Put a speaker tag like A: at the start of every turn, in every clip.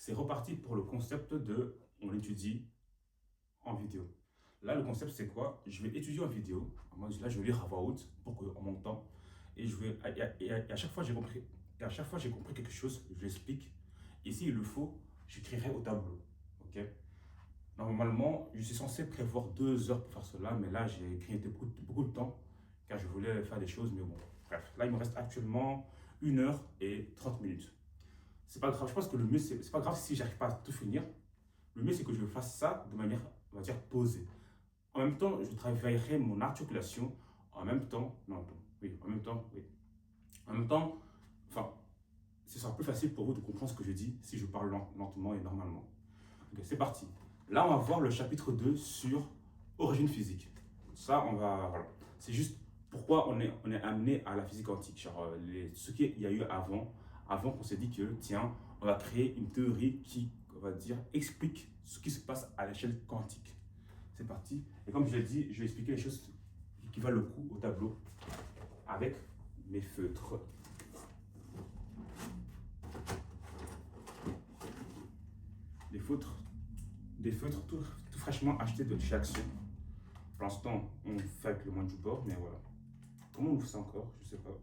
A: c'est reparti pour le concept de on étudie en vidéo. Là, le concept, c'est quoi? Je vais étudier en vidéo. Moi, là, je vais lire à voix haute pour que, en mon temps. Et, je vais, et à chaque fois, j'ai compris. Et à chaque fois, j'ai compris quelque chose, je l'explique. Et s'il le faut, j'écrirai au tableau. Ok? Normalement, je suis censé prévoir 2 heures pour faire cela, mais là, j'ai grignoté beaucoup de temps car je voulais faire des choses, mais bon, bref. Là, il me reste actuellement 1 h et 30 minutes. C'est pas grave, je pense que le mieux, c'est pas grave si j'arrive pas à tout finir. Le mieux, c'est que je fasse ça de manière, on va dire, posée. En même temps, je travaillerai mon articulation. En même temps, non, oui, en même temps, oui. En même temps, enfin, ce sera plus facile pour vous de comprendre ce que je dis si je parle lentement et normalement. Ok, c'est parti. Là, on va voir le chapitre 2 sur origine physique. Ça, on va, voilà. C'est juste pourquoi on est amené à la physique quantique. Genre, ce qu'il y a eu avant qu'on s'est dit que, tiens, on va créer une théorie qui, on va dire, explique ce qui se passe à l'échelle quantique. C'est parti. Et comme je l'ai dit, je vais expliquer les choses qui valent le coup au tableau avec mes feutres. Des feutres tout fraîchement achetés de chez Action. Pour l'instant, on fait avec le moins du bord, mais voilà. Comment on fait ça encore? Je sais pas.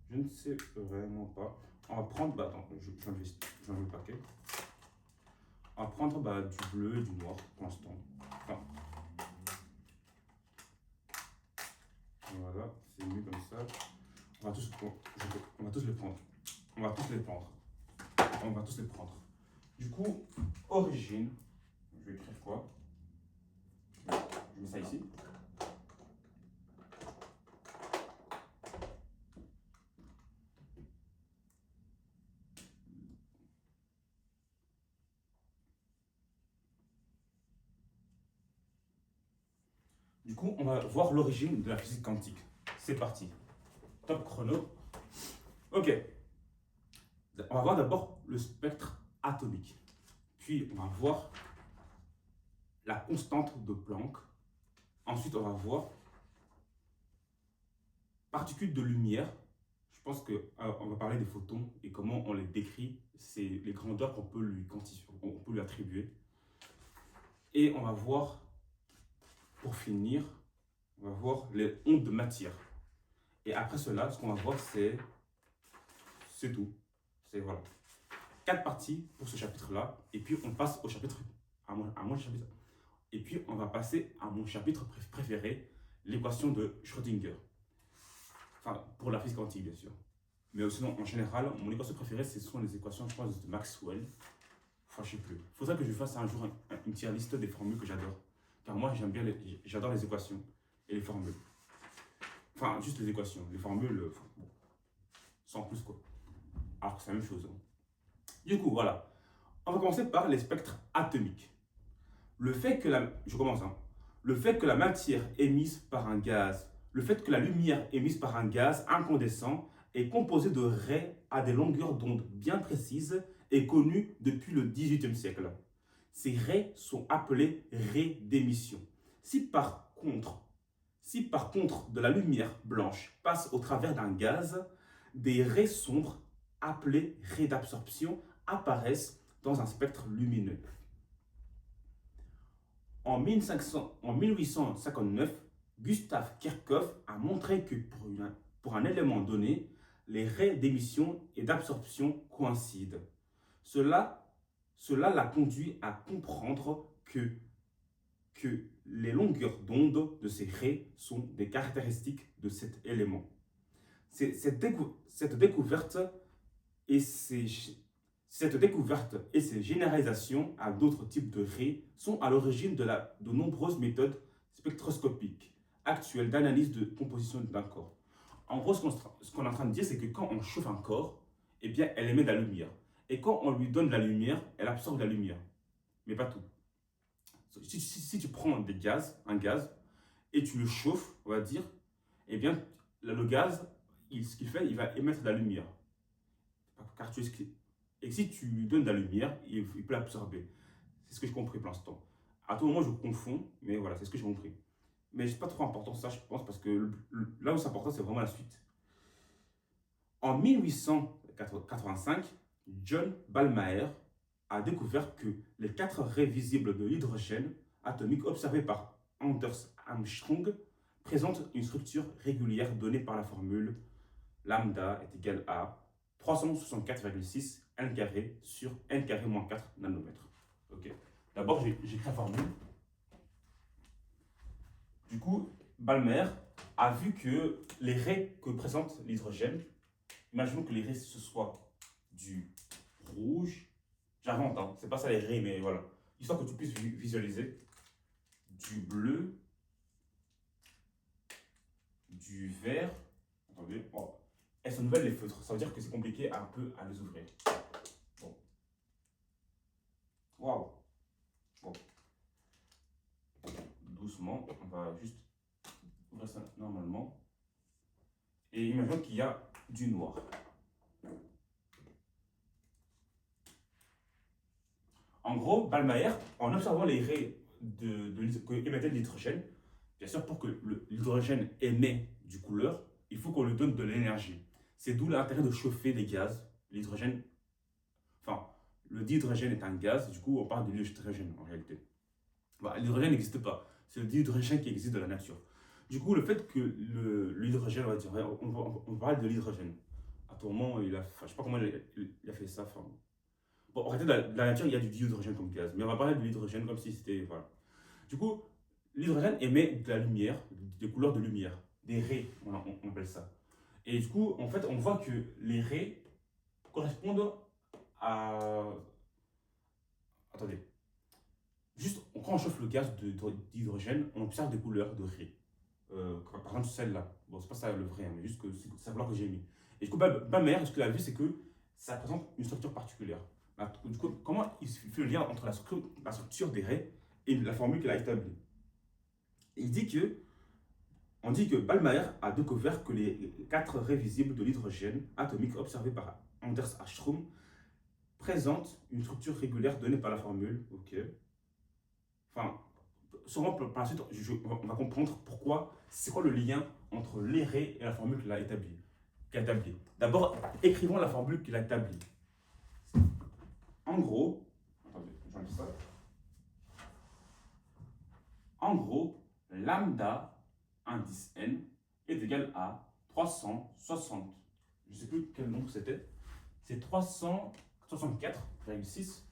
A: Je ne sais vraiment pas. On va prendre, bah attends, je vais le paquet. On va prendre du bleu et du noir pour l'instant. Enfin, voilà, c'est mieux comme ça. On va tous les prendre. On va tous les prendre. On va tous les prendre. Du coup, origine, je vais écrire quoi? Je mets ça ici. Du coup, on va voir l'origine de la physique quantique. C'est parti. Top chrono. Ok. On va voir d'abord le spectre atomique. Puis, on va voir la constante de Planck. Ensuite, on va voir particules de lumière. Je pense qu'on va parler des photons et comment on les décrit. C'est les grandeurs qu'on peut lui quantifier, on peut lui attribuer. Et on va voir, pour finir, on va voir les ondes de matière. Et après cela, ce qu'on va voir, c'est tout. C'est voilà. 4 parties pour ce chapitre-là. Et puis on passe au chapitre, à mon chapitre. Et puis on va passer à mon chapitre préféré, l'équation de Schrödinger. Enfin, pour la physique quantique, bien sûr. Mais sinon, en général, mon équation préférée, ce sont les équations, je pense, de Maxwell. Enfin, je sais plus. Il faudrait que je fasse un jour une tier liste des formules que j'adore. Car moi, j'adore les équations et les formules. Enfin, juste les équations. Les formules, bon, sans plus quoi. Alors que c'est la même chose. Hein. Du coup, voilà. On va commencer par les spectres atomiques. Le fait que je commence. Hein. Le fait que la matière émise par un gaz, le fait que la lumière émise par un gaz incandescent est composée de raies à des longueurs d'onde bien précises est connu depuis le XVIIIe siècle. Ces raies sont appelées raies d'émission. Si par contre de la lumière blanche passe au travers d'un gaz, des raies sombres appelées raies d'absorption apparaissent dans un spectre lumineux. En 1859, Gustav Kirchhoff a montré que pour un élément donné, les raies d'émission et d'absorption coïncident. Cela l'a conduit à comprendre que les longueurs d'onde de ces raies sont des caractéristiques de cet élément. Cette découverte et ses généralisations à d'autres types de raies sont à l'origine de nombreuses méthodes spectroscopiques actuelles d'analyse de composition d'un corps. En gros, ce qu'on est en train de dire, c'est que quand on chauffe un corps, eh bien, elle émet de la lumière. Et quand on lui donne de la lumière, elle absorbe de la lumière. Mais pas tout. Si tu prends un gaz, et tu le chauffes, on va dire, eh bien, le gaz, ce qu'il fait, il va émettre de la lumière. Car et si tu lui donnes de la lumière, il peut l'absorber. C'est ce que j'ai compris pour l'instant. À tout moment, je confonds, mais voilà, c'est ce que j'ai compris. Mais c'est pas trop important ça, je pense, parce que là où c'est important, c'est vraiment la suite. En 1885, John Ballmeier a découvert que les 4 raies visibles de l'hydrogène atomique observées par Anders Armstrong présentent une structure régulière donnée par la formule lambda est égal à 364,6 n carré sur n carré moins 4 nanomètres. Ok. D'abord, j'écris la formule. Du coup, Ballmeier a vu que les raies que présente l'hydrogène, imaginons que les raies ce soit du rouge, j'invente, hein, c'est pas ça les raies, mais voilà, histoire que tu puisses visualiser, du bleu, du vert, attendez, oh, elles sont nouvelles les feutres, ça veut dire que c'est compliqué un peu à les ouvrir. Bon. Waouh. Bon. Doucement, on va juste ouvrir ça normalement. Et imaginons qu'il y a du noir. En gros, Ballmeier, en observant les raies que émettait l'hydrogène, bien sûr, pour que l'hydrogène émet du couleur, il faut qu'on lui donne de l'énergie. C'est d'où l'intérêt de chauffer les gaz. L'hydrogène, enfin, le dihydrogène est un gaz, du coup, on parle de l'hydrogène en réalité. Bah, l'hydrogène n'existe pas, c'est le dihydrogène qui existe de la nature. Du coup, le fait que l'hydrogène, on parle de l'hydrogène. Atomiquement, je ne sais pas comment il a fait ça. Enfin, bon, en réalité, dans la nature, il y a du dihydrogène comme gaz, mais on va parler de l'hydrogène comme si c'était. Voilà. Du coup, l'hydrogène émet de la lumière, des couleurs de lumière, des raies, on appelle ça. Et du coup, en fait, on voit que les raies correspondent à. Attendez. Juste, quand on chauffe le gaz d'hydrogène, on observe des couleurs de raies. Par exemple, celle-là. Bon, c'est pas ça le vrai, hein, mais juste que c'est la couleur que j'ai mis. Et du coup, Ballmeier, ce qu'il a vu, c'est que ça présente une structure particulière. Du coup, comment il fait le lien entre la structure des raies et la formule qu'il a établie? Il dit que, on dit que Ballmeier a découvert que les 4 raies visibles de l'hydrogène atomique observées par Anders Armstrong présentent une structure régulière donnée par la formule. Ok. Enfin, sûrement par la suite, on va comprendre pourquoi, c'est quoi le lien entre les raies et la formule qu'il a établie. D'abord, écrivons la formule qu'il a établie. En gros, attendez, j'enlève ça. En gros, lambda indice n est égal à 360. Je ne sais plus quel nombre c'était. C'est 364,6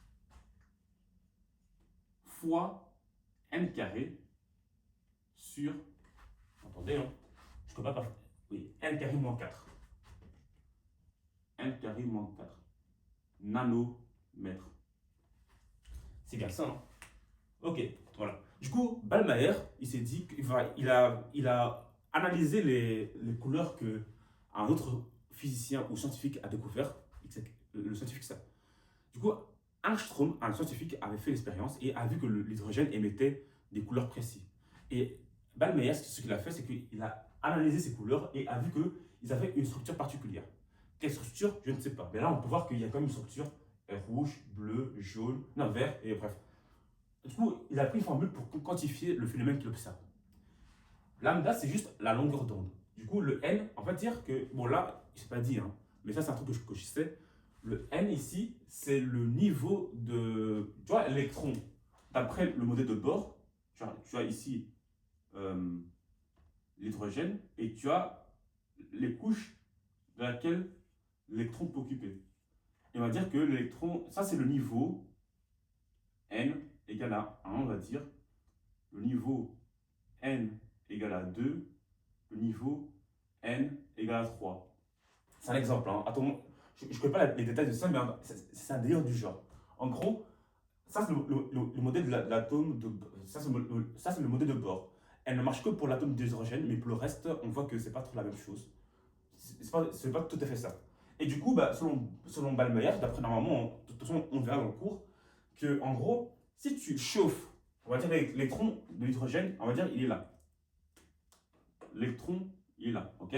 A: fois n carré sur. Attendez, hein. Je ne peux pas. Oui, n carré moins 4. N carré moins 4 nanomètres. C'est bien ça, hein? Ok, voilà. Du coup, Ballmeier, il s'est dit qu'il a analysé les couleurs qu'un autre physicien ou scientifique a découvert. Le scientifique, ça. Du coup, Armstrong, un scientifique, avait fait l'expérience et a vu que l'hydrogène émettait des couleurs précises. Et Ballmeier, ce qu'il a fait, c'est qu'il a analysé ces couleurs et a vu qu'ils avaient une structure particulière. Quelle structure? Je ne sais pas. Mais là, on peut voir qu'il y a quand même une structure rouge, bleu, jaune, non, vert, et bref. Du coup, il a pris une formule pour quantifier le phénomène qu'il observe. Lambda, c'est juste la longueur d'onde. Du coup, le n, on va dire que, bon là, je ne sais pas dit, hein, mais ça, c'est un truc que je sais. Le n ici, c'est le niveau de, tu vois, l'électron. D'après le modèle de Bohr, tu as ici l'hydrogène et tu as les couches de laquelle l'électron peut occuper. Et on va dire que l'électron, ça c'est le niveau n égale à 1, on va dire. Le niveau n égale à 2, le niveau n égale à 3. C'est un exemple, hein. Attends, je ne connais pas les détails de ça, mais c'est un délire du genre. En gros, ça c'est le modèle de l'atome, ça c'est le modèle de Bohr. Elle ne marche que pour l'atome d'hydrogène, mais pour le reste, on voit que c'est pas trop la même chose. C'est pas tout à fait ça. Et du coup, selon Ballmeier, d'après normalement, de toute façon, on verra dans le cours, que en gros, si tu chauffes, on va dire l'électron de l'hydrogène, on va dire il est là. L'électron, il est là, ok?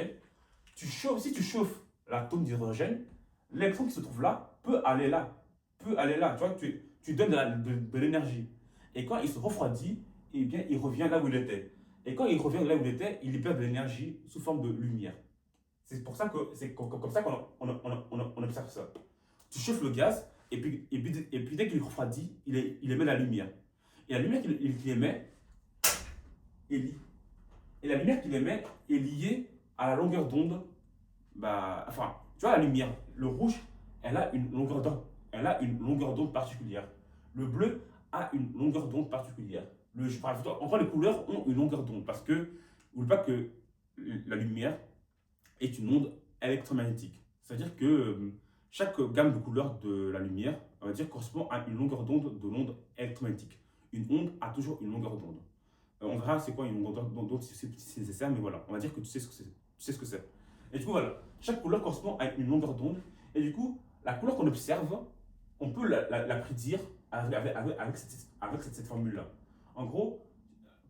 A: Si tu chauffes l'atome d'hydrogène, l'électron qui se trouve là peut aller là. Tu vois, tu donnes de l'énergie. Et quand il se refroidit, eh bien, il revient là où il était. Et quand il revient là où il était, il libère de l'énergie sous forme de lumière. C'est pour ça que c'est comme ça qu'on observe ça. tu chauffes le gaz, et puis dès qu'il refroidit, il émet la lumière. Et la lumière qu'il émet, est li- et la lumière qu'il émet est liée à la longueur d'onde. Enfin, tu vois, la lumière, le rouge, elle a une longueur d'onde particulière. Le bleu a une longueur d'onde particulière. Encore, les couleurs ont une longueur d'onde parce que, n'oublie pas que la lumière est une onde électromagnétique. C'est-à-dire que chaque gamme de couleurs de la lumière, on va dire, correspond à une longueur d'onde de l'onde électromagnétique. Une onde a toujours une longueur d'onde. On verra c'est quoi une longueur d'onde si c'est nécessaire, mais voilà, on va dire que tu sais ce que c'est. Tu sais ce que c'est. Et du coup, voilà, chaque couleur correspond à une longueur d'onde. Et du coup, la couleur qu'on observe, on peut la prédire avec cette formule-là. En gros,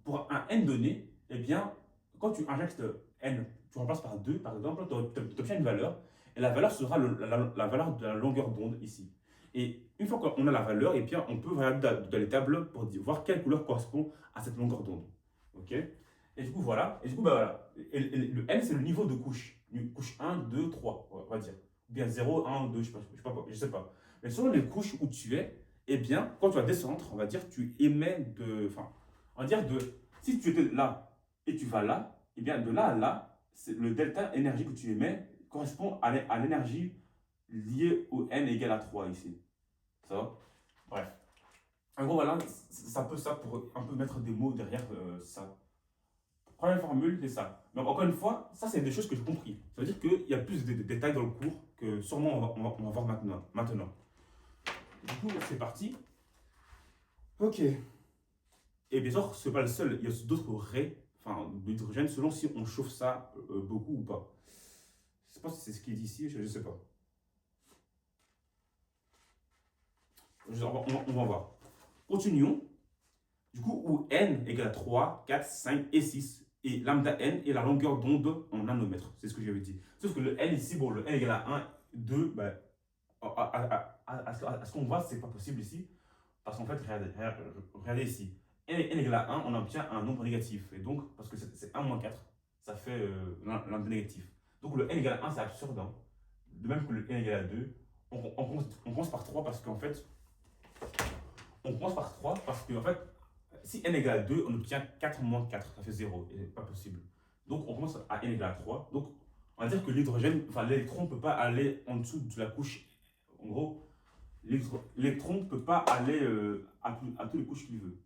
A: pour un n donné, eh bien, quand tu injectes n, tu remplaces par 2, par exemple, tu obtiens une valeur, et la valeur sera la valeur de la longueur d'onde ici. Et une fois qu'on a la valeur, eh bien, on peut regarder dans les tables pour voir quelle couleur correspond à cette longueur d'onde. Ok. Et du coup, voilà. Et du coup, voilà. Et le n, c'est le niveau de couche. Couche 1, 2, 3, on va dire. Ou bien 0, 1, 2, je sais pas. Mais selon les couches où tu es, eh bien, quand tu vas descendre, on va dire, tu émets de. Enfin, on va dire si tu étais là et tu vas là, eh bien, de là à là, le delta énergie que tu émets correspond à l'énergie liée au n égale à 3 ici. Ça va? Bref. En gros, voilà, c'est un peu ça pour un peu mettre des mots derrière ça. Première formule, c'est ça. Mais encore une fois, ça, c'est des choses que j'ai compris. Ça veut dire qu'il y a plus de détails dans le cours que sûrement on va voir maintenant. Du coup, c'est parti. Ok. Et bien sûr, ce n'est pas le seul. Il y a d'autres raies, enfin, d'hydrogène, selon si on chauffe ça beaucoup ou pas. Je ne sais pas si c'est ce qui est ici, je ne sais pas. On va voir. Continuons. Du coup, où n égale à 3, 4, 5 et 6. Et lambda n est la longueur d'onde en nanomètres. C'est ce que j'avais dit. Sauf que le n ici, bon, le n égale à 1, 2, à ce qu'on voit, c'est pas possible ici. Parce qu'en fait, regardez ici. N égale à 1, on obtient un nombre négatif. Et donc, parce que c'est 1 moins 4, ça fait lambda négatif. Donc le n égale à 1, c'est absurde. Hein. De même que le n égale à 2, on commence par 3 parce qu'en fait, si n égale à 2, on obtient 4 moins 4, ça fait 0, et pas possible. Donc on commence à n égale à 3. Donc on va dire que l'électron ne peut pas aller en dessous de la couche. En gros, l'électron ne peut pas aller à toutes les couches qu'il veut.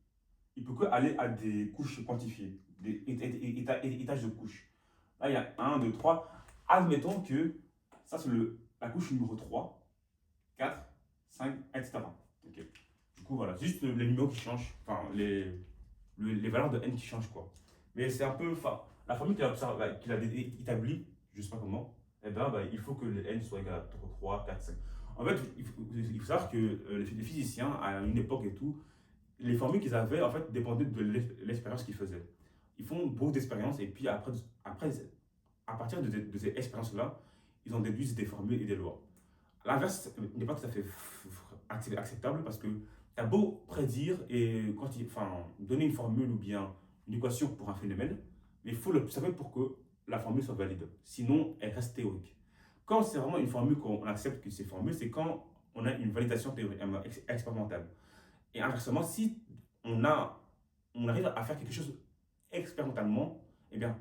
A: Il peut que aller à des couches quantifiées, des étages de couches. Là, il y a 1, 2, 3. Admettons que ça, c'est la couche numéro 3, 4, 5, etc. Okay. Du coup, voilà, juste les numéros qui changent, enfin, les valeurs de n qui changent, quoi. Mais c'est un peu, enfin, la formule qu'il a établie, je ne sais pas comment, eh ben, il faut que le n soit égal à 3, 4, 5. En fait, il faut savoir que les physiciens, à une époque et tout, les formules qu'ils avaient, en fait, dépendaient de l'expérience qu'ils faisaient. Ils font beaucoup d'expériences et puis après, à partir de ces expériences-là, ils en déduisent des formules et des lois. L'inverse n'est pas tout à fait acceptable parce que tu as beau prédire et donner une formule ou bien une équation pour un phénomène, mais il faut le savoir pour que la formule soit valide. Sinon, elle reste théorique. Quand c'est vraiment une formule qu'on accepte que c'est formule, c'est quand on a une validation théorique, expérimentale. Et inversement, si on arrive à faire quelque chose expérimentalement, eh bien,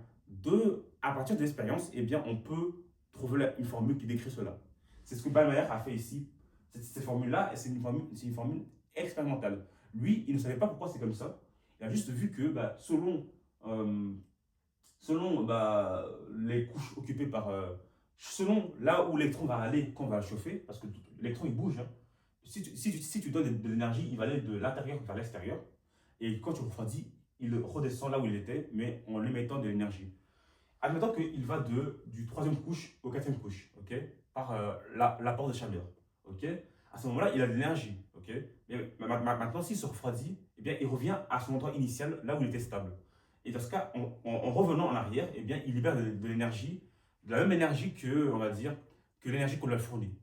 A: à partir de l'expérience, eh bien, on peut trouver une formule qui décrit cela. C'est ce que Ballmeyer a fait ici. Cette formule-là, c'est une formule expérimentale. Lui, il ne savait pas pourquoi c'est comme ça. Il a juste vu que selon les couches occupées par... selon là où l'électron va aller quand on va le chauffer, parce que l'électron il bouge, hein. Si tu donnes de l'énergie, il va aller de l'intérieur vers l'extérieur. Et quand tu refroidis, il redescend là où il était, mais en lui mettant de l'énergie. Admettons qu'il va du troisième couche au quatrième couche, ok, par l'apport de chaleur. Ok. À ce moment-là, il a de l'énergie. Ok. Mais maintenant, s'il se refroidit, eh bien, il revient à son endroit initial, là où il était stable. Et dans ce cas, en revenant en arrière, eh bien, il libère de l'énergie, de la même énergie que, on va dire, que l'énergie qu'on lui a fournie.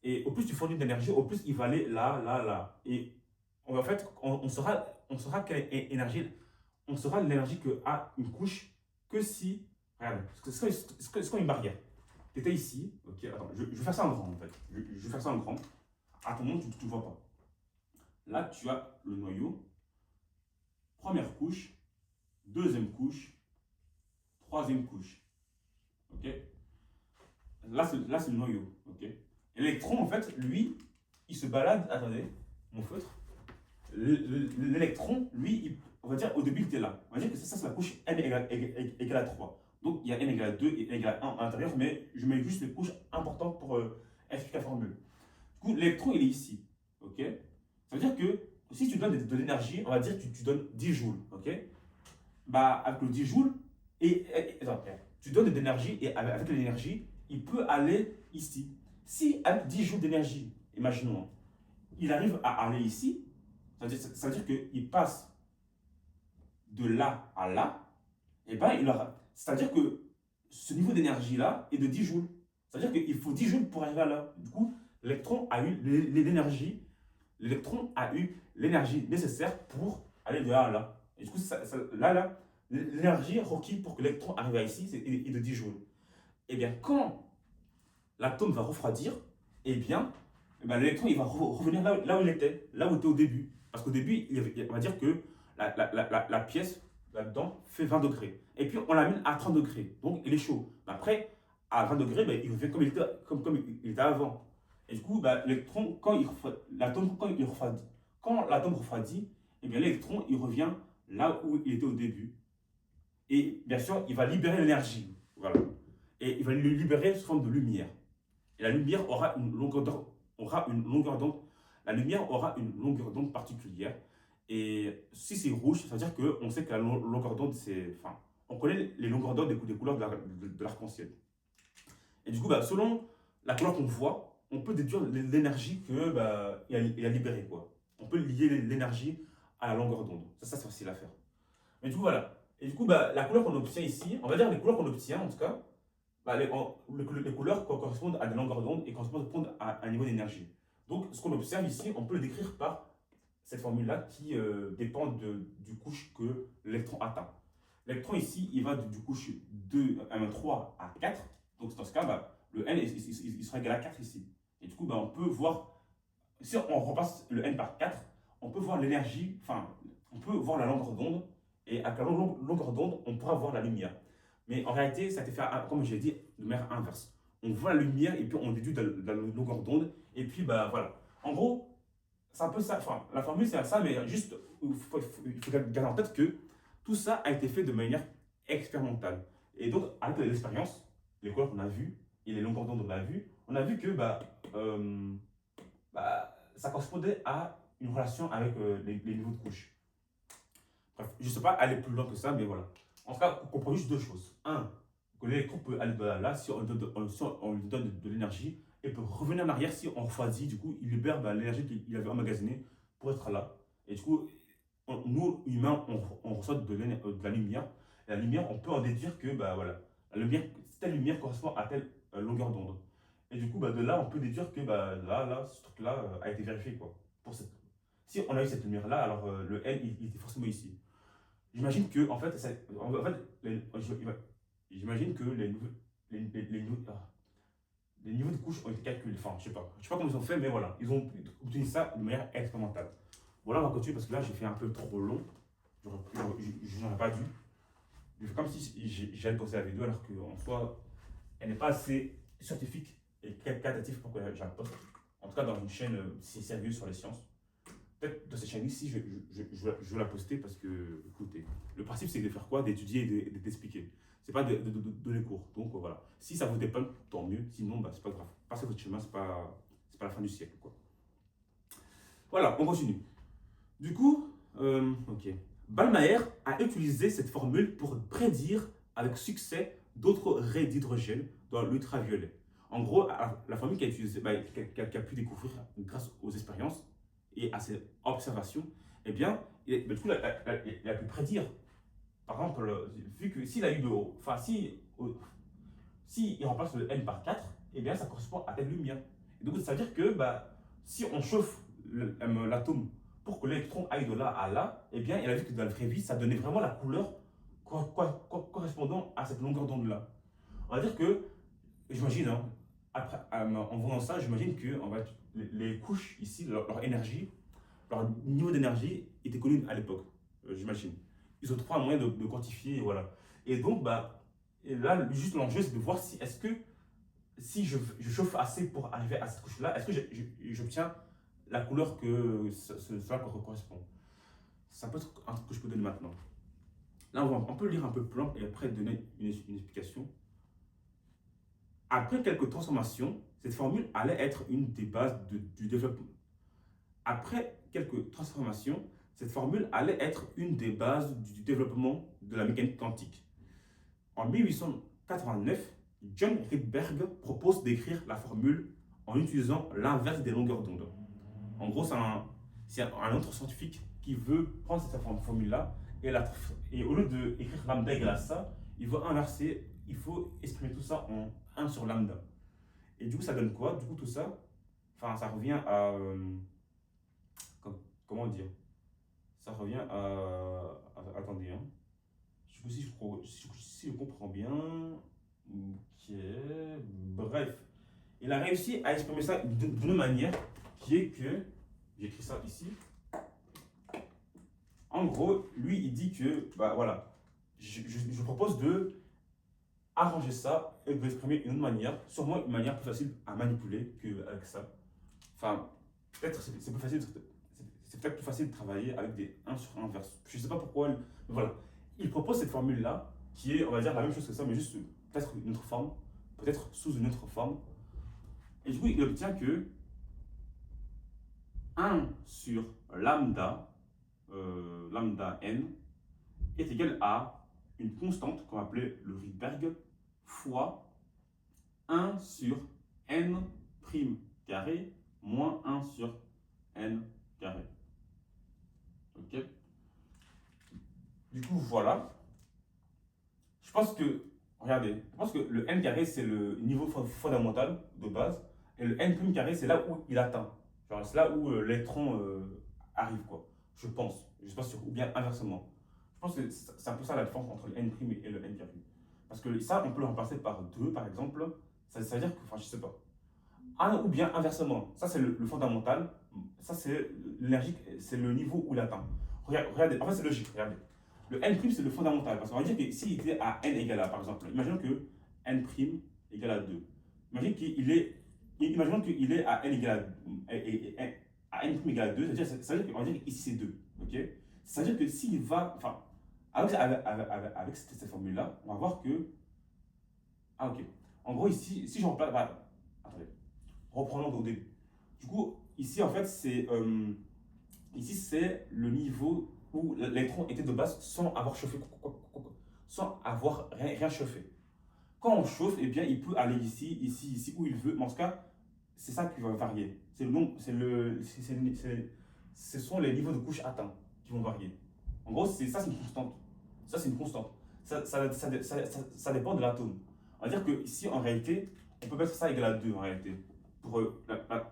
A: Et au plus tu fournis d'énergie, au plus il va aller là, là, là. Et en fait, on saura quelle énergie, on saura l'énergie que a une couche que si, regarde, c'est comme une barrière. Tu étais ici, ok, attends, je vais faire ça en grand en fait. Je vais faire ça en grand. À ton monde, tu ne vois pas. Là, tu as le noyau, première couche, deuxième couche, troisième couche. Ok. Là, c'est le noyau. Ok. L'électron, en fait, lui, il se balade. Attendez, mon feutre. L'électron, lui, on va dire au début, il était là. On va dire que ça c'est la couche n égale à 3. Donc il y a n égale à 2 et n égale à 1 à l'intérieur, mais je mets juste les couches importantes pour expliquer la formule. Du coup, l'électron, il est ici. Ok. Ça veut dire que si tu donnes de l'énergie, on va dire que tu donnes 10 joules. Ok. Bah, avec le 10 joules, attends, tu donnes de l'énergie et avec l'énergie, il peut aller ici. Si avec 10 joules d'énergie, imaginons, il arrive à aller ici, ça veut dire qu'il passe de là à là, et ben il aura. C'est-à-dire que ce niveau d'énergie-là est de 10 joules. C'est-à-dire qu'il faut 10 joules pour arriver à là. Du coup, l'électron a eu l'énergie nécessaire pour aller de là à là. Et du coup, là, l'énergie requise pour que l'électron arrive à ici est de 10 joules. Et bien, quand l'atome va refroidir, eh bien, l'électron il va revenir là où il était au début. Parce qu'au début, on va dire que la pièce là-dedans fait 20 degrés. Et puis on l'amène à 30 degrés. Donc il est chaud. Après, à 20 degrés, il revient comme il était avant. Et du coup, l'électron, quand l'atome refroidit, eh bien l'électron il revient là où il était au début. Et bien sûr, il va libérer l'énergie. Voilà. Et il va le libérer sous forme de lumière. Et la lumière aura une longueur d'onde. La lumière aura une longueur d'onde particulière. Et si c'est rouge, ça veut dire qu'on sait que la longueur d'onde, c'est. Enfin, on connaît les longueurs d'onde des couleurs de l'arc-en-ciel. Et du coup, selon la couleur qu'on voit, on peut déduire l'énergie qu'il a libérée, quoi. On peut lier l'énergie à la longueur d'onde. Ça, c'est facile à faire. Mais du coup, voilà. Et du coup, la couleur qu'on obtient ici, on va dire les couleurs qu'on obtient, en tout cas, les couleurs correspondent à des longueurs d'onde et correspondent à un niveau d'énergie. Donc, ce qu'on observe ici, on peut le décrire par cette formule-là qui dépend du couche que l'électron atteint. L'électron ici, il va du couche 3 à 4. Donc, dans ce cas, le n il sera égal à 4 ici. Et du coup, on peut voir, si on repasse le n par 4, on peut voir l'énergie, enfin, on peut voir la longueur d'onde. Et avec la longueur d'onde, on pourra voir la lumière. Mais en réalité, ça a été fait, comme j'ai dit, de manière inverse. On voit la lumière et puis on déduit de la longueur d'onde. Et puis, voilà. En gros, c'est un peu ça. Enfin, la formule, c'est ça, mais juste, il faut garder en tête que tout ça a été fait de manière expérimentale. Et donc, avec l'expérience, les couleurs qu'on a vues et les longueurs d'onde qu'on a vues, on a vu que ça correspondait à une relation avec les niveaux de couche. Bref, je ne sais pas aller plus loin que ça, mais voilà. En tout cas, on comprend juste deux choses. Un, que l'électron peut aller de là si on lui donne de l'énergie et peut revenir en arrière si on refroidit. Du coup, il libère l'énergie qu'il avait emmagasinée pour être là. Et du coup, nous, humains, on reçoit de la lumière. Et la lumière, on peut en déduire que voilà, telle lumière correspond à telle longueur d'onde. Et du coup, de là, on peut déduire que ce truc-là a été vérifié. Quoi, si on a eu cette lumière-là, alors le N, il était forcément ici. J'imagine que, en fait, j'imagine que les niveaux de couches ont été calculés. Enfin, je sais pas comment ils ont fait, mais voilà, ils ont obtenu ça de manière expérimentale. Voilà, on va continuer parce que là, j'ai fait un peu trop long. Je n'aurais pas dû. Je fais comme si j'allais poster la vidéo alors qu'en soi, elle n'est pas assez scientifique et qualitative pour que j'en poste. En tout cas, dans une chaîne si sérieuse sur les sciences. Peut-être dans cette chaîne ici, je vais la poster parce que, écoutez, le principe c'est de faire quoi? D'étudier et d'expliquer. C'est pas de donner cours. Donc voilà. Si ça vous dépanne, tant mieux. Sinon, c'est pas grave. Passez votre chemin, c'est pas la fin du siècle. Quoi. Voilà, on continue. Du coup, ok. Ballmeyer a utilisé cette formule pour prédire avec succès d'autres raies d'hydrogène dans l'ultraviolet. En gros, la formule qu'il a pu découvrir grâce aux expériences et à ses observations, eh bien, du coup, il a pu prédire. Par exemple, vu que s'il a eu de haut, enfin, si il remplace le n par 4, eh bien, ça correspond à telle lumière. Et donc, ça veut dire que si on chauffe l'atome pour que l'électron aille de là à là, eh bien, il a vu que dans la vraie vie, ça donnait vraiment la couleur correspondant à cette longueur d'onde-là. On va dire que j'imagine, hein, après, en voyant ça, j'imagine que en fait, les couches ici, leur énergie, leur niveau d'énergie était connu à l'époque, j'imagine. Ils ont trouvé un moyen de quantifier, et voilà. Et donc, bah, et là, juste l'enjeu, c'est de voir si, est-ce que, si je chauffe assez pour arriver à cette couche-là, est-ce que j'obtiens la couleur que cela correspond. Ça peut être un truc que je peux donner maintenant. Là, on peut lire un peu le plan et après donner une explication. Après quelques transformations, cette formule allait être une des bases du développement. Après quelques transformations, cette formule allait être une des bases du développement de la mécanique quantique. En 1889, John Rydberg propose d'écrire la formule en utilisant l'inverse des longueurs d'onde. En gros, c'est un autre scientifique qui veut prendre cette formule-là et au lieu d'écrire lambda égale à ça, il veut inverser, il faut exprimer tout ça en 1 sur lambda. Et du coup, ça donne quoi? Du coup, tout ça, enfin, ça revient à. Comment dire? Ça revient attendez, hein. Du coup, si je comprends bien. Ok. Bref. Il a réussi à exprimer ça d'une manière qui est que. J'écris ça ici. En gros, lui, il dit que, bah voilà, je propose de arranger ça et de l'exprimer d'une autre manière, sûrement une manière plus facile à manipuler qu'avec ça. Enfin, peut-être c'est plus facile, c'est peut-être plus facile de travailler avec des 1 sur 1 versus. Je ne sais pas pourquoi, mais voilà. Il propose cette formule-là, qui est, on va dire, la même chose que ça, mais juste peut-être une autre forme, peut-être sous une autre forme. Et du coup, il obtient que 1 sur lambda, lambda n, est égal à une constante qu'on va appeler le Rydberg fois 1 sur n prime carré moins 1 sur n carré. Ok. Du coup, voilà. Je pense que, regardez, je pense que le n carré c'est le niveau fondamental de base et le n prime carré c'est là où il atteint. Genre, c'est là où l'électron arrive, quoi. Je pense. Je ne sais pas sûr. Ou bien inversement. Je pense que c'est un peu ça la différence entre le n prime et le n carré. Parce que ça, on peut le remplacer par 2, par exemple. Ça veut dire que, enfin, je sais pas. Ah, ou bien inversement. Ça, c'est le fondamental. Ça, c'est l'énergie, c'est le niveau où il atteint. Regardez, en fait, c'est logique. Regardez. Le n', c'est le fondamental. Parce qu'on va dire que s'il était à n égale à, par exemple, imaginons que n' égale à 2. Imaginons qu'il est à n égale à n' égale à 2. Ça veut dire qu'on va dire qu'ici, c'est 2. Ok. Ça veut dire que s'il va. Enfin, avec cette formule-là, on va voir que. Ah, ok. En gros, ici, si je remplace. Bah, attendez. Reprenons au début. Du coup, ici, en fait, ici, c'est le niveau où l'électron était de base sans avoir chauffé, sans avoir rien chauffé. Quand on chauffe, eh bien, il peut aller ici, ici, ici, où il veut. Mais en tout cas, c'est ça qui va varier. C'est le nombre, ce sont les niveaux de couche atteints qui vont varier. En gros, c'est une constante. Ça, c'est une constante. Ça dépend de l'atome. On va dire que ici, en réalité, on peut mettre ça égal à 2 en réalité, pour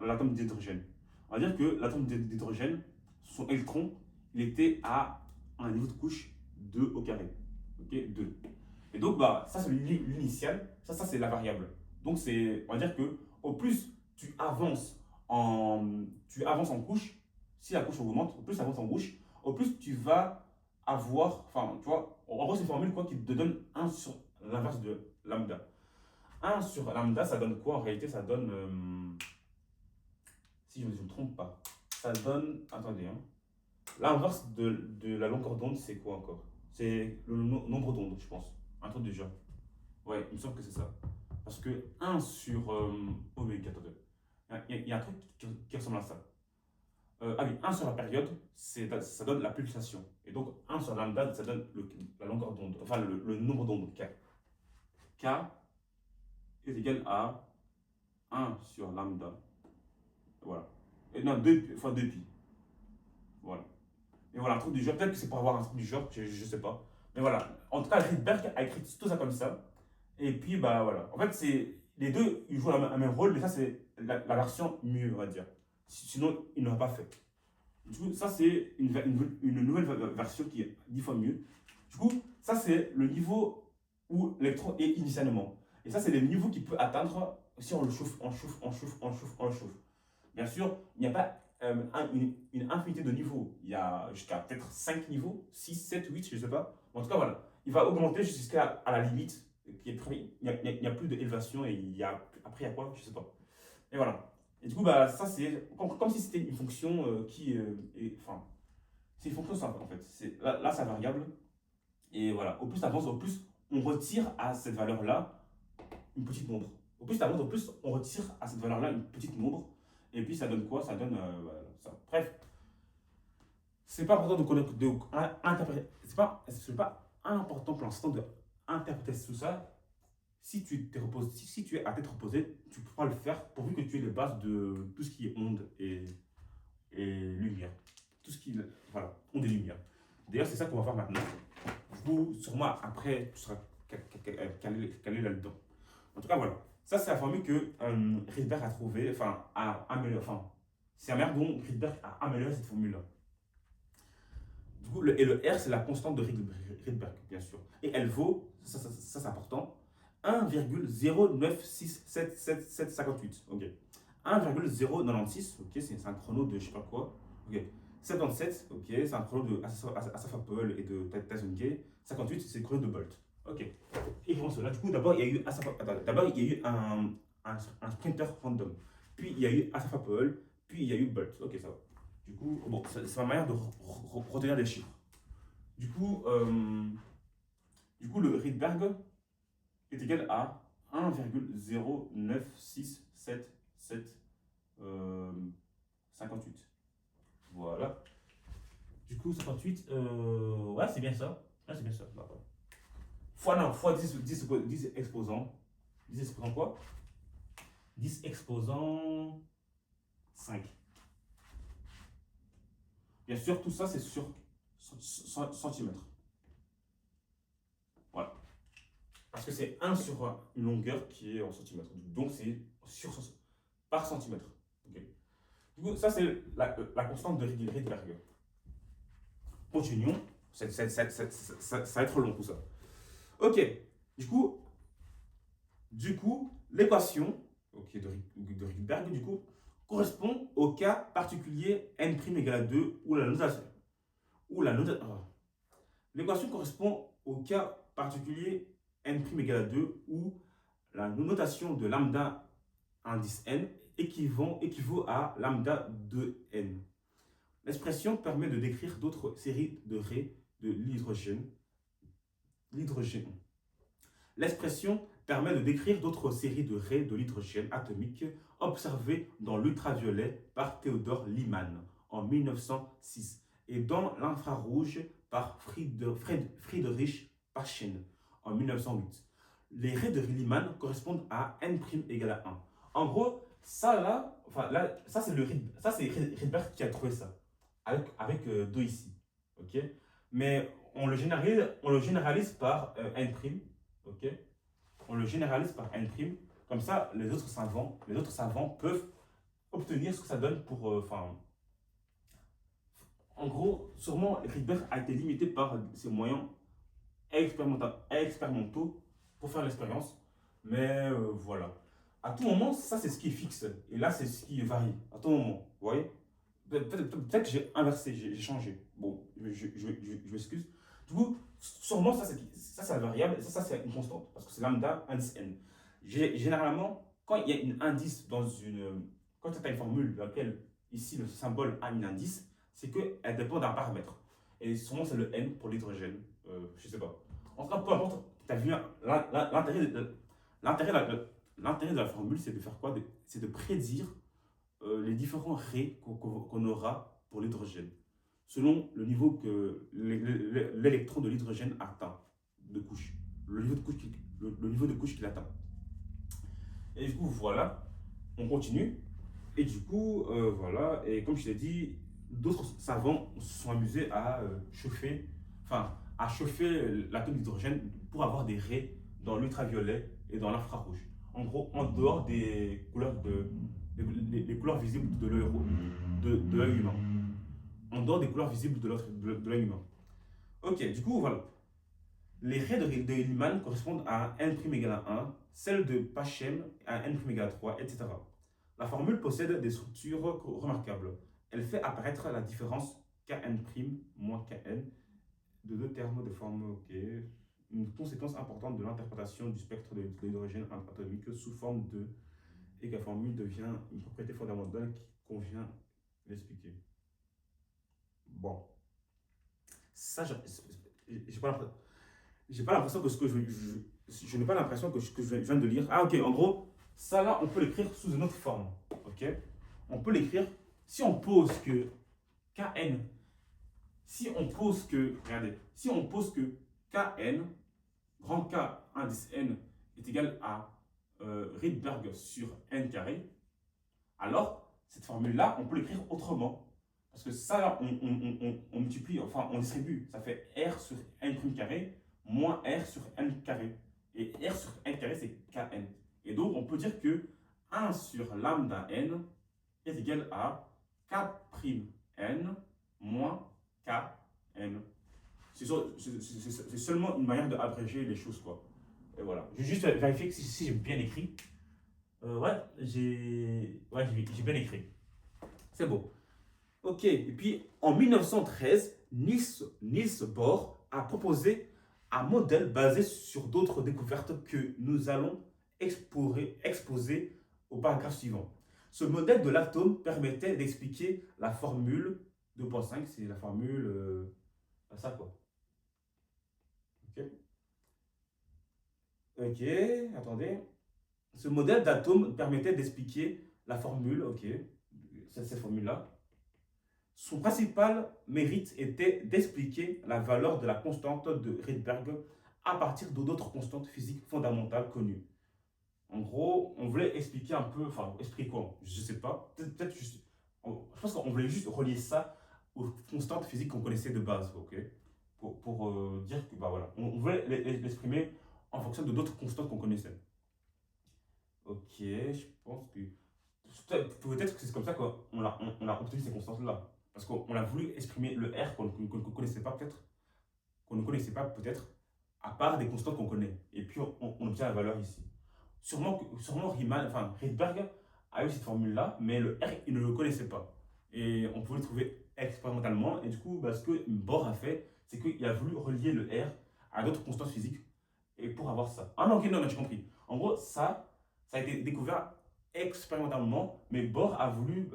A: l'atome d'hydrogène. On va dire que l'atome d'hydrogène, son électron, il était à un niveau de couche 2 au carré. Ok, 2. Et donc, bah, ça, c'est l'initial. Ça c'est la variable. Donc, on va dire que au plus tu avances en couche, si la couche augmente, au plus tu avances en couche, au plus tu vas avoir, enfin, tu vois, en gros, c'est une formule quoi, qui te donne 1 sur l'inverse de lambda. 1 sur lambda, ça donne quoi en réalité? Ça donne, si je ne me trompe pas, ça donne, attendez, hein, l'inverse de la longueur d'onde, c'est quoi encore? C'est le nombre d'ondes, je pense. Un truc du genre. Ouais, il me semble que c'est ça. Parce que 1 sur oméga, attendez. Il y a un truc qui ressemble à ça. Ah oui, 1 sur la période, ça donne la pulsation. Et donc 1 sur lambda, ça donne la longueur d'onde, enfin le nombre d'ondes, K. K est égal à 1 sur lambda. Voilà. Et non, 2 fois 2pi. Voilà. Et voilà, un truc du genre, peut-être que c'est pour avoir un truc du genre, je sais pas. Mais voilà. En tout cas, Rydberg a écrit tout ça comme ça. Et puis, bah voilà. En fait, les deux, ils jouent un même rôle, mais ça, c'est la version mieux, on va dire. Sinon, il n'aurait pas fait. Du coup, ça, c'est une nouvelle version qui est 10 fois mieux. Du coup, ça, c'est le niveau où l'électron est initialement. Et ça, c'est les niveaux qu'il peut atteindre si on le chauffe, on chauffe, on chauffe, on chauffe, on chauffe. Bien sûr, il n'y a pas une infinité de niveaux. Il y a jusqu'à peut-être 5 niveaux, 6, 7, 8, je ne sais pas. En tout cas, voilà. Il va augmenter jusqu'à à la limite, qui est très, il n'y a plus d'élévation et après, il y a quoi? Je ne sais pas. Et voilà. Et du coup, bah, ça, c'est comme si c'était une fonction enfin, c'est une fonction simple en fait. Là, c'est variable. Et voilà. Au plus tu avances, au plus on retire à cette valeur-là une petite nombre. Au plus tu avances, au plus on retire à cette valeur-là une petite nombre. Et puis ça donne quoi? Ça donne voilà, ça. Bref, c'est pas important de connaître, interpréter. C'est pas important pour l'instant de interpréter tout ça. Si tu t'es reposé, si tu es à tête reposée, tu pourras le faire pourvu que tu aies les bases de tout ce qui est onde et lumière. Tout ce qui voilà, onde et lumière. D'ailleurs, c'est ça qu'on va faire maintenant. Vous, sûrement après, tu seras calé là-dedans. En tout cas, voilà. Ça, c'est la formule que Rydberg a trouvé, enfin, a amélioré. Enfin, c'est la manière dont Rydberg a amélioré cette formule-là. Du coup, le R, c'est la constante de Rydberg, bien sûr. Et elle vaut, ça c'est important, 1,09677758. Ok. 1,096, ok, c'est un chrono de je sais pas quoi. Ok. 77, ok, c'est un chrono de Asaf Apple et de Tyson Gay. 58, c'est le chrono de Bolt. Ok. Et comment cela? Du coup, d'abord, il y a eu d'abord, il y a eu un sprinter random. Puis, il y a eu Asaf Apple. Puis, il y a eu Bolt. Ok, ça va. Du coup, bon, c'est ma manière de retenir les chiffres. Du coup, le Rydberg est égal à 1,0967758. Voilà. Du coup, 58, ouais, c'est bien ça. Ouais, c'est bien ça. D'accord. Fois 10 exposants. 10 exposants quoi? 10 exposants 5. Bien sûr, tout ça, c'est sur centimètres. Voilà. Parce que c'est 1 sur une longueur qui est en centimètres. Donc, c'est par centimètre. Okay. Du coup, ça, c'est la constante de Rydberg. Continuons. Ça va être long, tout ça. Ok. Du coup l'équation de Rydberg, du coup, correspond au cas particulier n' égale à 2 où la notation. L'équation correspond au cas particulier n' égale à 2 où la notation de lambda indice n équivaut à lambda de n. L'expression permet de décrire d'autres séries de raies de l'hydrogène. L'expression permet de décrire d'autres séries de raies de l'hydrogène atomique observées dans l'ultraviolet par Theodor Lyman en 1906 et dans l'infrarouge par Friedrich Paschen en 1908. Les raies de Lyman correspondent à n' égale à 1. En gros, ça c'est Rydberg qui a trouvé ça avec 2 ici, ok. Mais on le généralise par n', ok. On le généralise par n'. Comme ça, les autres savants peuvent obtenir ce que ça donne pour, en gros, sûrement Rydberg a été limité par ses moyens expérimentaux pour faire l'expérience. Mais voilà. À tout moment, ça c'est ce qui est fixe. Et là, c'est ce qui varie. À tout moment. Vous voyez? Peut-être que j'ai inversé, j'ai changé. Bon, je m'excuse. Du coup, sûrement, ça c'est la variable. Et ça c'est une constante. Parce que c'est lambda indice n. Généralement, quand il y a une indice dans une. Quand tu as une formule dans laquelle, ici, le symbole a une indice, c'est qu'elle dépend d'un paramètre. Et souvent, c'est le n pour l'hydrogène. Je sais pas. En tout cas, peu importe, tu as vu l'intérêt de la formule, c'est de faire quoi? C'est de prédire les différents raies qu'on aura pour l'hydrogène, selon le niveau que l'électron de l'hydrogène atteint de couche, le niveau de couche qu'il atteint. Et du coup, voilà, on continue. Et du coup, voilà, et comme je t'ai dit, d'autres savants se sont amusés à chauffer l'atome d'hydrogène pour avoir des raies dans l'ultraviolet et dans l'infrarouge. En gros, en dehors des couleurs les couleurs visibles de l'œil humain. En dehors des couleurs visibles de l'œil humain. Ok, du coup, voilà. Les raies de Riemann correspondent à un n' égale à 1, celles de Pachem à n' égale à 3, etc. La formule possède des structures remarquables. Elle fait apparaître la différence Kn' moins Kn de deux termes de forme OK. Une conséquence importante de l'interprétation du spectre de l'hydrogène atomique sous forme de et que la formule devient une propriété fondamentale qui convient d'expliquer. Bon, ça, j'ai pas l'impression que ce que je n'ai pas l'impression que ce que je viens de lire. Ah ok, en gros, ça là, on peut l'écrire sous une autre forme. Ok, on peut l'écrire si on pose que Kn, si on pose que, regardez, si on pose que Kn, grand K indice n est égal à Rydberg sur n carré, alors cette formule-là, on peut l'écrire autrement. Parce que ça, on multiplie, enfin on distribue, ça fait R sur n' carré moins R sur n carré. Et R sur n carré, c'est Kn. Et donc, on peut dire que 1 sur lambda n est égal à K'N moins Kn. C'est seulement une manière d'abréger les choses, quoi. Et voilà. Je vais juste vérifier que si j'ai bien écrit. Ouais, j'ai bien écrit. C'est beau. Ok, et puis en 1913, Niels Bohr a proposé un modèle basé sur d'autres découvertes que nous allons exposer au paragraphe suivant. Ce modèle de l'atome permettait d'expliquer la formule 2.5, c'est la formule ça quoi. Ok. Ok, attendez. Ce modèle d'atome permettait d'expliquer la formule, ok, cette formule-là. Son principal mérite était d'expliquer la valeur de la constante de Rydberg à partir d'autres constantes physiques fondamentales connues. En gros, on voulait expliquer un peu, enfin, expliquer quoi? Je ne sais pas. Peut-être juste. Je pense qu'on voulait juste relier ça aux constantes physiques qu'on connaissait de base, ok? Pour dire que, bah voilà, on voulait l'exprimer en fonction de d'autres constantes qu'on connaissait. Ok, je pense que. Peut-être que c'est comme ça qu'on a obtenu ces constantes-là. Parce qu'on a voulu exprimer le R qu'on ne connaissait pas peut-être, à part des constantes qu'on connaît. Et puis on obtient la valeur ici. Sûrement Rydberg a eu cette formule-là, mais le R, il ne le connaissait pas. Et on pouvait le trouver expérimentalement. Et du coup, ce que Bohr a fait, c'est qu'il a voulu relier le R à d'autres constantes physiques et pour avoir ça. Ah non, ok, non, j'ai compris. En gros, ça a été découvert expérimentalement, mais Bohr a voulu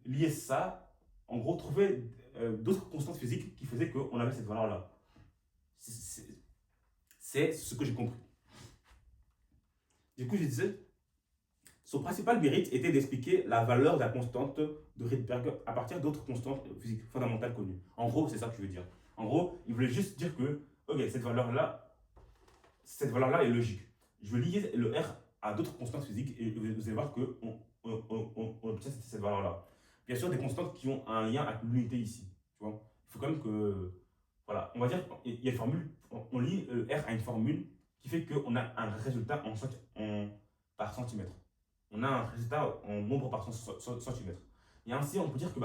A: lier ça, en gros, trouver d'autres constantes physiques qui faisaient qu'on avait cette valeur-là. C'est ce que j'ai compris. Du coup, je disais, son principal mérite était d'expliquer la valeur de la constante de Rydberg à partir d'autres constantes physiques fondamentales connues. En gros, c'est ça que je veux dire. En gros, il voulait juste dire que, ok, cette valeur-là est logique. Je vais lier le R à d'autres constantes physiques et vous allez voir qu'on obtient cette valeur-là. Bien sûr, des constantes qui ont un lien avec l'unité ici. Tu vois, il faut quand même que. Voilà, on va dire qu'il y a une formule, on lie le R à une formule qui fait qu'on a un résultat par centimètre. On a un résultat en nombre par centimètre. Et ainsi, on peut dire que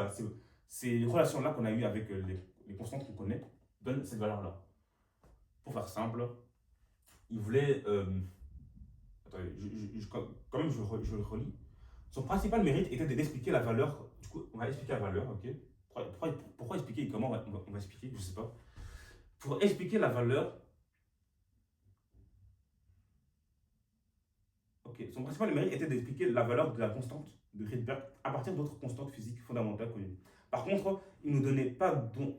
A: ces relations-là qu'on a eues avec les constantes qu'on connaît donnent cette valeur-là. Pour faire simple, il voulait. Attendez, quand même, je le relis. Son principal mérite était d'expliquer la valeur. Du coup, on va expliquer la valeur, ok? Pourquoi expliquer et comment on va expliquer? Je ne sais pas. Pour expliquer la valeur. Ok, son principal mérite était d'expliquer la valeur de la constante de Rydberg à partir d'autres constantes physiques fondamentales connues. Par contre, il ne donnait pas de bons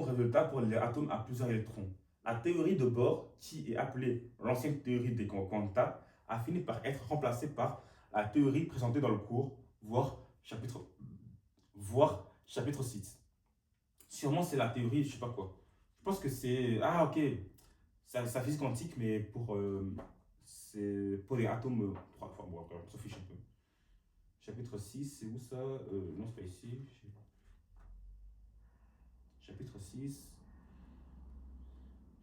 A: résultats pour les atomes à plusieurs électrons. La théorie de Bohr, qui est appelée l'ancienne théorie des quanta, a fini par être remplacée par la théorie présentée dans le cours, voire chapitre 6. Sûrement c'est la théorie, je sais pas quoi. Je pense que c'est. Ah ok, c'est la physique quantique, mais c'est pour les atomes 3 fois. Bon, on s'en fiche un peu. Chapitre 6, c'est où ça? Non, c'est pas ici. Chapitre 6.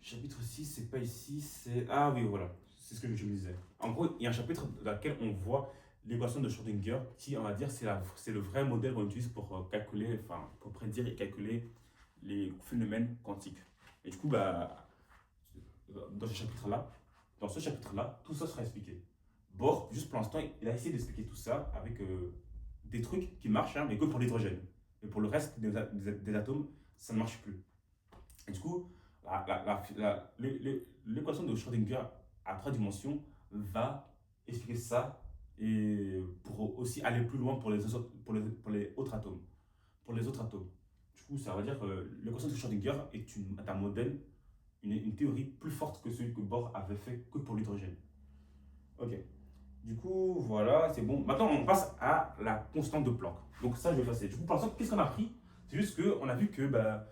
A: Chapitre 6, c'est pas ici, c'est. Ah oui, voilà. C'est ce que je me disais. En gros, il y a un chapitre dans lequel on voit l'équation de Schrödinger, qui, on va dire, c'est le vrai modèle qu'on utilise pour calculer, enfin, pour prédire et calculer les phénomènes quantiques. Et du coup, bah, dans ce chapitre-là, tout ça sera expliqué. Bohr, juste pour l'instant, il a essayé d'expliquer tout ça avec des trucs qui marchent, hein, mais que pour l'hydrogène. Et pour le reste des atomes, ça ne marche plus. Et du coup, l'équation de Schrödinger à 3 dimensions va expliquer ça et pour aussi aller plus loin pour les autres atomes. Pour les autres atomes. Du coup, ça veut dire que l'équation de Schrödinger est un modèle, une théorie plus forte que celui que Bohr avait fait que pour l'hydrogène. Ok. Du coup, voilà, c'est bon. Maintenant, on passe à la constante de Planck. Donc ça, je vais effacer. Du coup, pour l'instant, qu'est-ce qu'on a appris? C'est juste qu'on a vu que bah,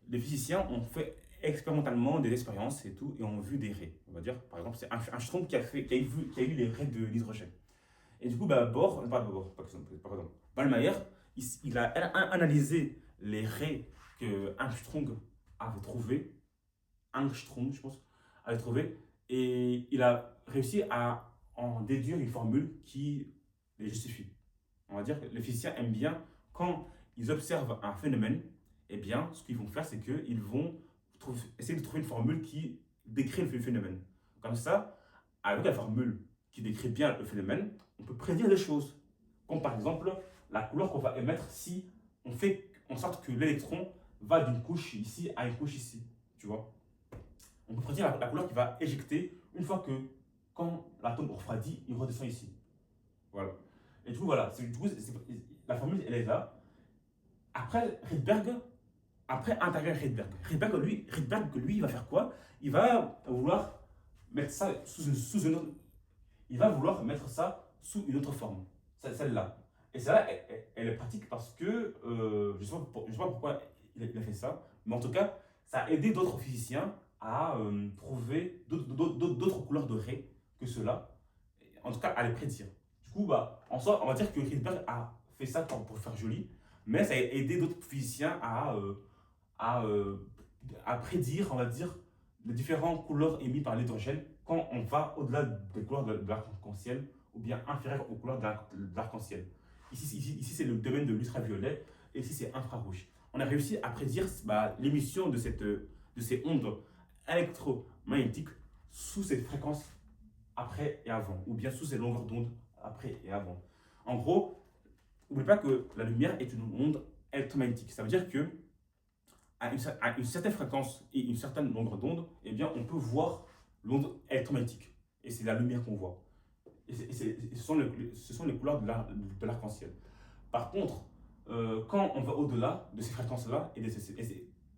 A: les physiciens ont fait expérimentalement des expériences et tout, et ont vu des raies. On va dire, par exemple, c'est Armstrong qui a eu les raies de l'hydrogène. Et du coup, bah, Bohr, par exemple, Ballmeyer, il a analysé les raies que Armstrong avait trouvées, Armstrong, je pense, avait trouvées, et il a réussi à en déduire une formule qui les justifie. On va dire que les physiciens aiment bien quand ils observent un phénomène, eh bien, ce qu'ils vont faire, c'est qu'ils vont essayer de trouver une formule qui décrit le phénomène. Comme ça, avec la formule qui décrit bien le phénomène, on peut prédire des choses. Comme par exemple, la couleur qu'on va émettre si on fait en sorte que l'électron va d'une couche ici à une couche ici. Tu vois? On peut prédire la couleur qui va éjecter une fois que, quand l'atome refroidit, il redescend ici. Voilà. Et du coup, voilà. La formule, elle est là. Après, Rydberg, lui, il va faire quoi? Il va vouloir mettre ça sous une autre. Il va vouloir mettre ça sous une autre forme. Celle-là. Et celle-là, elle est pratique parce que, je ne sais pas pourquoi il a fait ça, mais en tout cas, ça a aidé d'autres physiciens à trouver d'autres couleurs de raies que ceux-là, en tout cas à les prédire. Du coup, bah, en soi, on va dire que Rydberg a fait ça pour faire joli, mais ça a aidé d'autres physiciens à, euh, à prédire, on va dire, les différentes couleurs émises par l'hydrogène quand on va au-delà des couleurs de l'arc-en-ciel ou bien inférieures aux couleurs de l'arc-en-ciel. Ici c'est le domaine de l'ultraviolet et ici c'est infrarouge. On a réussi à prédire bah, l'émission de ces ondes électromagnétiques sous ces fréquences après et avant, ou bien sous ces longueurs d'onde après et avant. En gros, n'oubliez pas que la lumière est une onde électromagnétique. Ça veut dire que à une certaine fréquence et une certaine longueur d'onde, eh bien, on peut voir l'onde électromagnétique. Et c'est la lumière qu'on voit. Et ce sont les couleurs de l'arc-en-ciel. Par contre, quand on va au-delà de ces fréquences-là et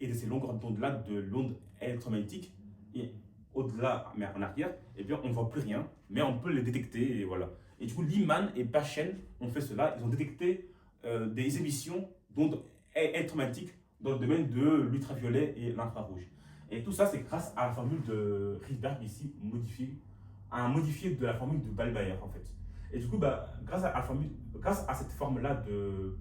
A: de ces longueurs d'onde-là, de l'onde électromagnétique, et au-delà, mais en arrière, eh bien, on ne voit plus rien, mais on peut les détecter, et voilà. Et du coup, Lyman et Paschen ont fait cela. Ils ont détecté des émissions d'ondes électromagnétiques dans le domaine de l'ultraviolet et l'infrarouge. Et tout ça, c'est grâce à la formule de Rydberg ici, modifiée de la formule de Ballmeyer en fait. Et du coup, bah, grâce à cette forme-là de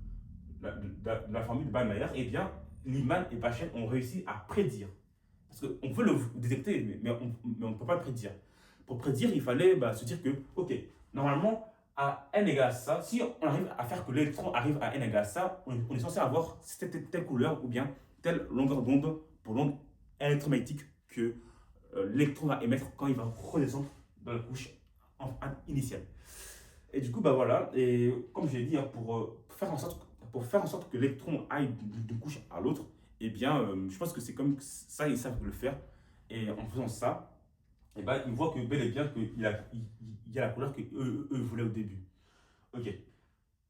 A: la formule de Ballmeyer, eh bien, Lyman et Paschen ont réussi à prédire. Parce qu'on peut le détecter, mais on ne peut pas le prédire. Pour prédire, il fallait bah, se dire que, ok, normalement, à n égale ça, si on arrive à faire que l'électron arrive à n égale ça, on est censé avoir telle couleur ou bien telle longueur d'onde pour l'onde électromagnétique que l'électron va émettre quand il va redescendre dans la couche initiale. Et du coup, bah voilà, et comme j'ai dit, hein, pour faire en sorte que l'électron aille d'une couche à l'autre, eh bien, je pense que c'est comme ça, ils savent le faire. Et en faisant ça, et ben, ils voient que bel et bien qu'il y a la couleur qu'eux voulaient au début. Ok.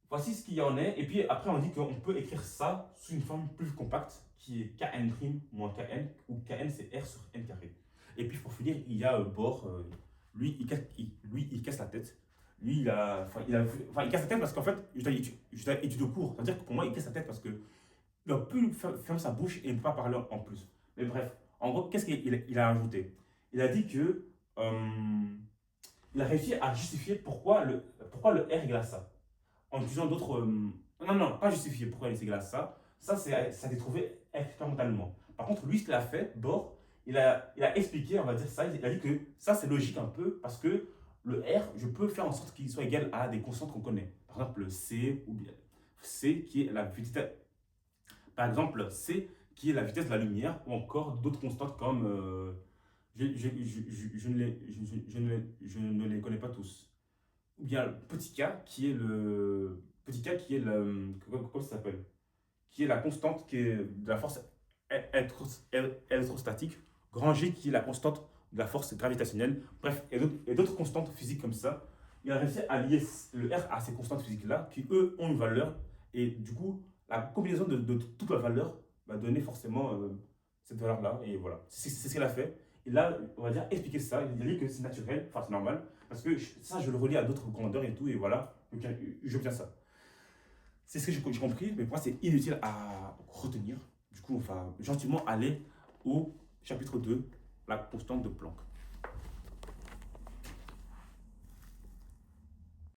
A: Voici ce qu'il y en est. Et puis après, on dit qu'on peut écrire ça sous une forme plus compacte qui est Kn' moins Kn, où Kn c'est R sur n carré. Et puis pour finir, il y a Bohr. Lui, il casse la tête. Lui, il casse la tête parce qu'en fait, je dois étudier au cours. C'est-à-dire que pour moi, il casse la tête parce que il a pu fermer sa bouche et ne pas parler en plus. Mais bref, en gros, qu'est-ce qu'il a ajouté? Il a dit que il a réussi à justifier pourquoi le R égale à ça. En utilisant d'autres. Non, pas justifier pourquoi il égale à ça. Ça a été trouvé expérimentalement. Par contre, lui, ce qu'il a fait, Bohr, il a expliqué, on va dire ça, il a dit que ça, c'est logique un peu parce que le R, je peux faire en sorte qu'il soit égal à des constantes qu'on connaît. Par exemple, le C, ou bien C qui est la vitesse. Par exemple, C qui est la vitesse de la lumière, ou encore d'autres constantes comme, je ne les connais pas tous. Ou bien le petit k, qui est le, petit k qui est le, comment ça s'appelle? Qui est la constante qui est de la force électrostatique, grand G qui est la constante de la force gravitationnelle, bref, et d'autres constantes physiques comme ça. Il a réussi à lier le R à ces constantes physiques-là, qui eux ont une valeur, et du coup, la combinaison de toute la valeur va donner forcément cette valeur-là, et voilà. C'est ce qu'elle a fait. Et là, on va dire expliquer ça, il dit que c'est naturel, enfin c'est normal, parce que ça, je le relis à d'autres grandeurs et tout, et voilà, donc j'obtiens ça. C'est ce que j'ai compris, mais pour moi, c'est inutile à retenir. Du coup, on va gentiment aller au chapitre 2, la constante de Planck.